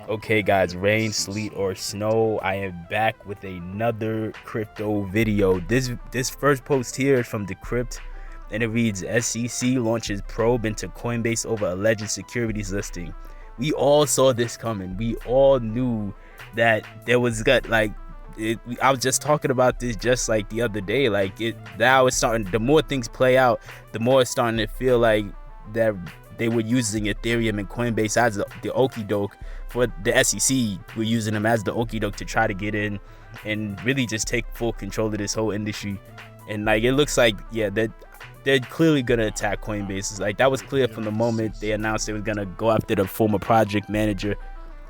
Okay guys, rain, sleet, or snow, I am back with another crypto video. This first post here is from Decrypt, and it reads, SEC launches probe into Coinbase over alleged securities listing. We all saw this coming. We all knew that there was I was just talking about this just like the other day. Now it's starting, the more things play out, the more it's starting to feel like that they were using Ethereum and Coinbase as the okie doke for the SEC. We're using them as the okie doke to try to get in and really just take full control of this whole industry. And it looks like, yeah, that they're clearly gonna attack Coinbase. That was clear from the moment they announced they were gonna go after the former project manager.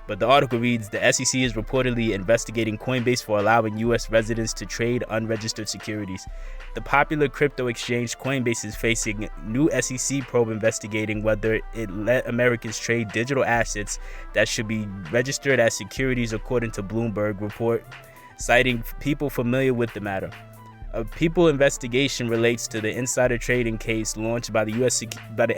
But the article reads, the SEC is reportedly investigating Coinbase for allowing U.S. residents to trade unregistered securities. The popular crypto exchange Coinbase is facing new SEC probe investigating whether it let Americans trade digital assets that should be registered as securities, according to Bloomberg report, citing people familiar with the matter. A People investigation relates to the insider trading case launched by the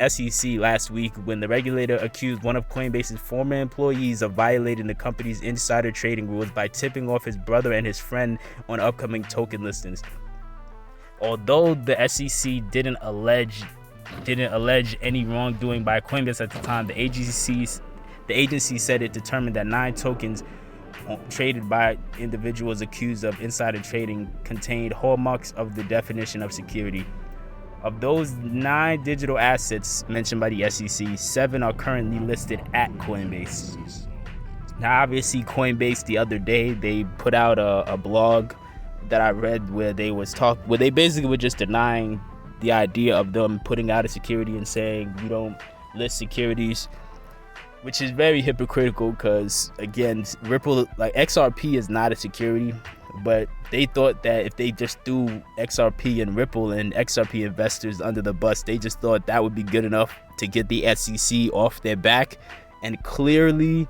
SEC last week, when the regulator accused one of Coinbase's former employees of violating the company's insider trading rules by tipping off his brother and his friend on upcoming token listings. Although the SEC didn't allege any wrongdoing by Coinbase at the time, the agency said it determined that 9 tokens traded by individuals accused of insider trading contained hallmarks of the definition of security. Of those 9 digital assets mentioned by the SEC, 7 are currently listed at Coinbase. Now, obviously, Coinbase the other day, they put out a blog that I read where they basically were just denying the idea of them putting out a security and saying you don't list securities, which is very hypocritical because, again, Ripple, XRP is not a security, but they thought that if they just threw XRP and Ripple and XRP investors under the bus, they just thought that would be good enough to get the SEC off their back. And clearly,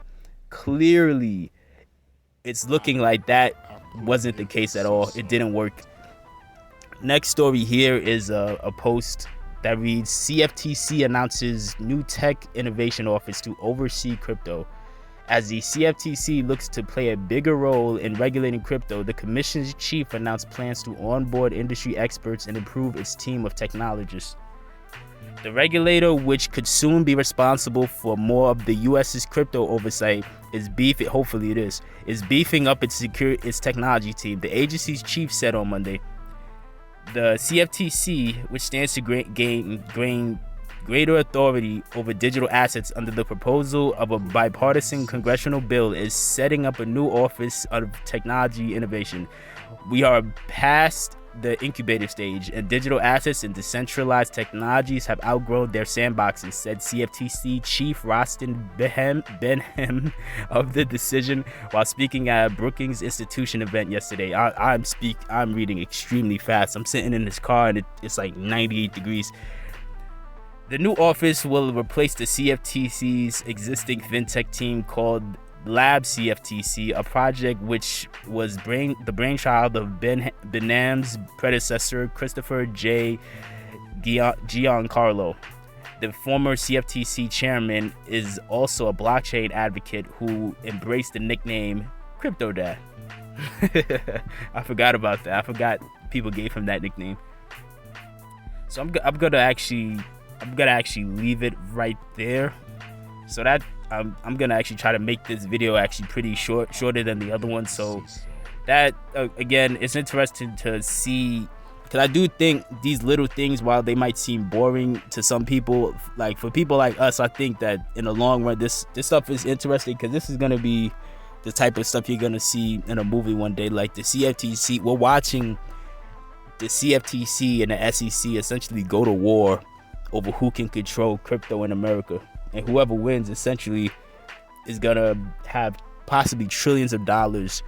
it's looking like that wasn't the case at all. It didn't work. Next story here is a post that reads, CFTC announces new tech innovation office to oversee crypto. As the CFTC looks to play a bigger role in regulating crypto, the commission's chief announced plans to onboard industry experts and improve its team of technologists. The regulator, which could soon be responsible for more of the U.S.'s crypto oversight, is beefing up its technology team, the agency's chief said on Monday. The CFTC, which stands to gain greater authority over digital assets under the proposal of a bipartisan congressional bill, is setting up a new office of technology innovation. We are past the incubator stage, and digital assets and decentralized technologies have outgrown their sandboxes, said CFTC Chief Rostin Benham of the decision while speaking at a Brookings Institution event yesterday. I'm reading extremely fast. I'm sitting in this car and it's like 98 degrees. The new office will replace the CFTC's existing fintech team called Lab CFTC, a project which was the brainchild of Benham's predecessor, Christopher J. Giancarlo. The former CFTC chairman is also a blockchain advocate who embraced the nickname Crypto Dad. I forgot about that. I forgot people gave him that nickname. So I'm gonna actually leave it right there. So that I'm gonna actually try to make this video actually pretty shorter than the other one. So that again, it's interesting to see, because I do think these little things, while they might seem boring to some people, for people like us, I think that in the long run, this stuff is interesting, because this is gonna be the type of stuff you're gonna see in a movie one day. Like the CFTC, we're watching the CFTC and the SEC essentially go to war over who can control crypto in America. And whoever wins essentially is gonna have possibly trillions of dollars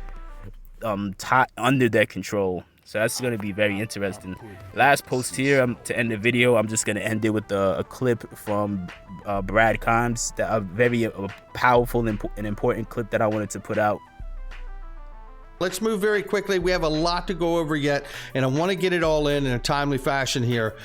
under their control. So that's gonna be very interesting. Last post here to end the video. I'm just gonna end it with a clip from Brad Kimes, a very powerful and important clip that I wanted to put out. Let's move very quickly. We have a lot to go over yet, and I want to get it all in a timely fashion here.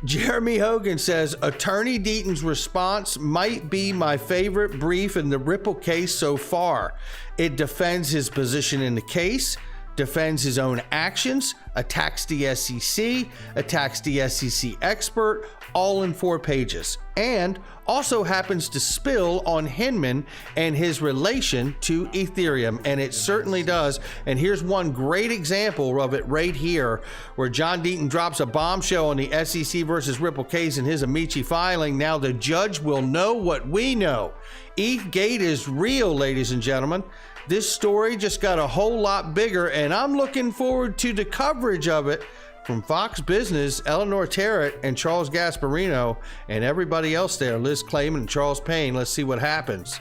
Jeremy Hogan says, Attorney Deaton's response might be my favorite brief in the Ripple case so far. It defends his position in the case, defends his own actions, attacks the SEC, attacks the SEC expert, all in 4 pages, and also happens to spill on Hinman and his relation to Ethereum, and it certainly does. And here's one great example of it right here, where John Deaton drops a bombshell on the SEC versus Ripple case in his Amici filing. Now the judge will know what we know. ETHgate is real, ladies and gentlemen. This story just got a whole lot bigger, and I'm looking forward to the coverage of it from Fox Business, Eleanor Terrett, and Charles Gasparino, and everybody else there, Liz Clayman and Charles Payne. Let's see what happens.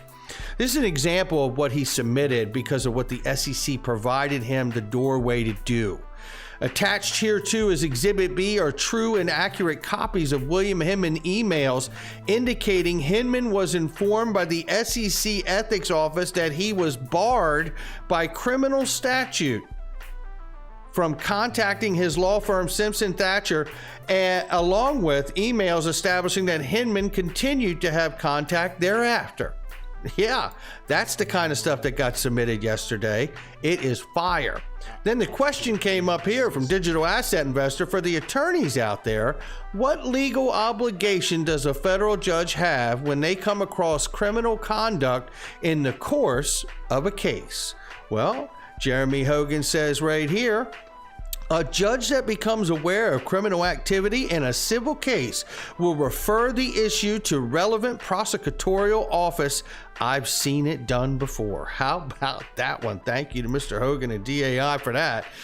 This is an example of what he submitted because of what the SEC provided him the doorway to do. Attached here too is Exhibit B are true and accurate copies of William Hinman emails indicating Hinman was informed by the SEC Ethics Office that he was barred by criminal statute from contacting his law firm Simpson Thacher, along with emails establishing that Hinman continued to have contact thereafter. Yeah, that's the kind of stuff that got submitted yesterday. It is fire. Then the question came up here from Digital Asset Investor for the attorneys out there. What legal obligation does a federal judge have when they come across criminal conduct in the course of a case? Well, Jeremy Hogan says right here, a judge that becomes aware of criminal activity in a civil case will refer the issue to relevant prosecutorial office. I've seen it done before. How about that one? Thank you to Mr. Hogan and DAI for that.